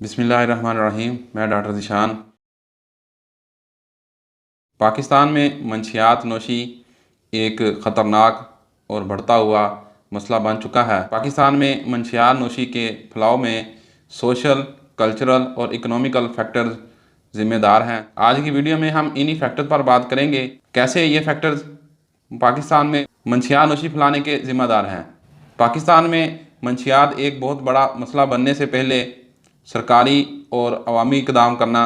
बिस्मिल्लाहिर्रहमानिर्रहीम। मैं डॉक्टर ज़ीशान। पाकिस्तान में मंशियात नोशी एक ख़तरनाक और बढ़ता हुआ मसला बन चुका है। पाकिस्तान में मंशियात नोशी के फैलाव में सोशल, कल्चरल और इकोनॉमिकल फैक्टर्स ज़िम्मेदार हैं। आज की वीडियो में हम इन्हीं फैक्टर्स पर बात करेंगे, कैसे ये फैक्टर्स पाकिस्तान में मंशियात नोशी फैलाने के ज़िम्मेदार हैं। पाकिस्तान में मंशियात एक बहुत बड़ा मसला बनने से पहले सरकारी और अवामी इक़दाम करना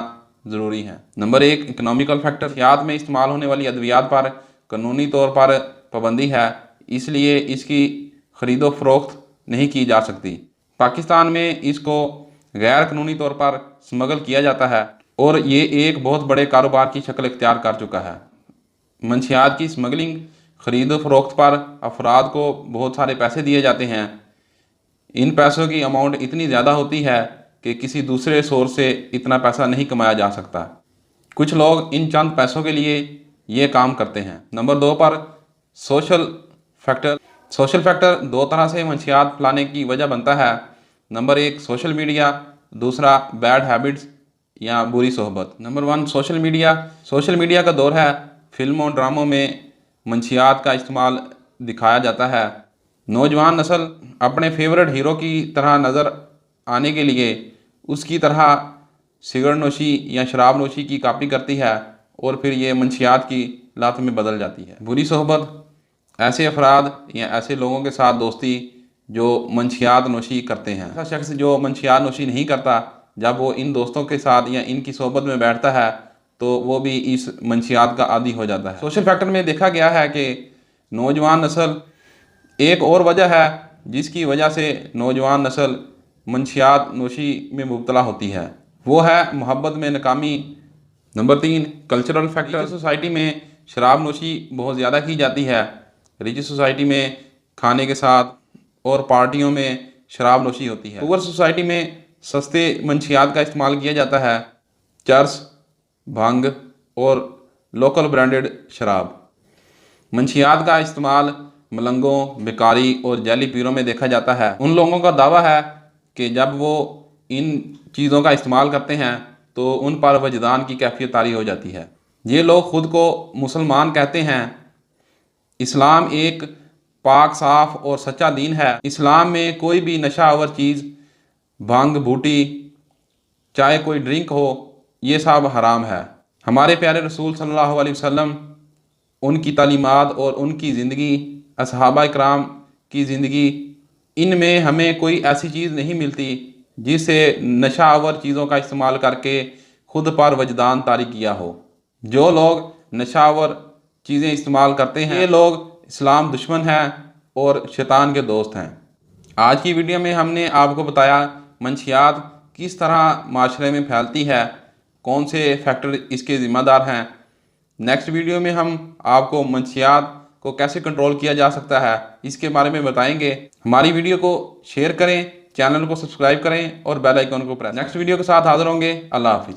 ज़रूरी है। Number 1, economical factor. मंशियात में इस्तेमाल होने वाली अद्वियात पर कानूनी तौर पर पाबंदी है, इसलिए इसकी ख़रीदो फ़रोख्त नहीं की जा सकती। पाकिस्तान में इसको गैर कानूनी तौर पर स्मगल किया जाता है और ये एक बहुत बड़े कारोबार की शक्ल इख्तियार कर चुका है। मंशियात की स्मगलिंग, ख़रीदो फ़रोख्त पर अफराद को बहुत सारे पैसे दिए जाते हैं। इन पैसों की अमाउंट इतनी ज़्यादा होती है कि किसी दूसरे सोर्स से इतना पैसा नहीं कमाया जा सकता। कुछ लोग इन चंद पैसों के लिए ये काम करते हैं। नंबर 2 पर सोशल फैक्टर। सोशल फैक्टर दो तरह से मंशियात फैलाने की वजह बनता है। Number 1, social media. दूसरा, बैड हैबिट्स या बुरी सोहबत। Number 1, social media. Social media का दौर है। फिल्मों और ड्रामों में मंशियात का इस्तेमाल दिखाया जाता है। नौजवान नस्ल अपने फेवरेट हीरो की तरह नज़र आने के लिए उसकी तरह सिगरेट नोशी या शराब नोशी की कॉपी करती है और फिर ये मंशियात की लत में बदल जाती है। बुरी सोहबत, ऐसे अफराद या ऐसे लोगों के साथ दोस्ती जो मंशियात नोशी करते हैं। ऐसा शख्स जो मंशियात नोशी नहीं करता, जब वो इन दोस्तों के साथ या इनकी सोहबत में बैठता है तो वो भी इस मंशियात का आदी हो जाता है। सोशल फैक्टर में देखा गया है कि नौजवान नस्ल एक और वजह है जिसकी वजह से नौजवान नस्ल मंशियात नोशी में मुब्तला होती है, वो है मोहब्बत में नाकामी। Number 3, cultural factor. सोसाइटी में शराब नोशी बहुत ज़्यादा की जाती है। रिच सोसाइटी में खाने के साथ और पार्टियों में शराब नोशी होती है। पुअर सोसाइटी में सस्ते मंशियात का इस्तेमाल किया जाता है, चर्स, भांग और लोकल ब्रांडेड शराब। मंशियात का इस्तेमाल मलंगों, बेकारी और जैली पीरों में देखा जाता है। उन लोगों का दावा है कि जब वो इन चीज़ों का इस्तेमाल करते हैं तो उन पर वजदान की कैफियत तारी हो जाती है। ये लोग ख़ुद को मुसलमान कहते हैं। इस्लाम एक पाक, साफ़ और सच्चा दीन है। इस्लाम में कोई भी नशा आवर चीज़, भांग, बूटी, चाहे कोई ड्रिंक हो, ये सब हराम है। हमारे प्यारे रसूल सल्लल्लाहु अलैहि वसल्लम, उनकी तालीमात और उनकी ज़िंदगी, असहाबा इकराम की ज़िंदगी, इनमें हमें कोई ऐसी चीज़ नहीं मिलती जिससे नशा आवर चीज़ों का इस्तेमाल करके खुद पर वजदान तारी किया हो। जो लोग नशा आवर चीज़ें इस्तेमाल करते हैं, ये लोग इस्लाम दुश्मन हैं और शैतान के दोस्त हैं। आज की वीडियो में हमने आपको बताया मंशियात किस तरह माशरे में फैलती है, कौन से फैक्टर इसके ज़िम्मेदार हैं। नेक्स्ट वीडियो में हम आपको मंशियात को कैसे कंट्रोल किया जा सकता है इसके बारे में बताएंगे। हमारी वीडियो को शेयर करें, चैनल को सब्सक्राइब करें और बेल आइकन को प्रेस। नेक्स्ट वीडियो के साथ हाजिर होंगे। अल्लाह हाफिज़।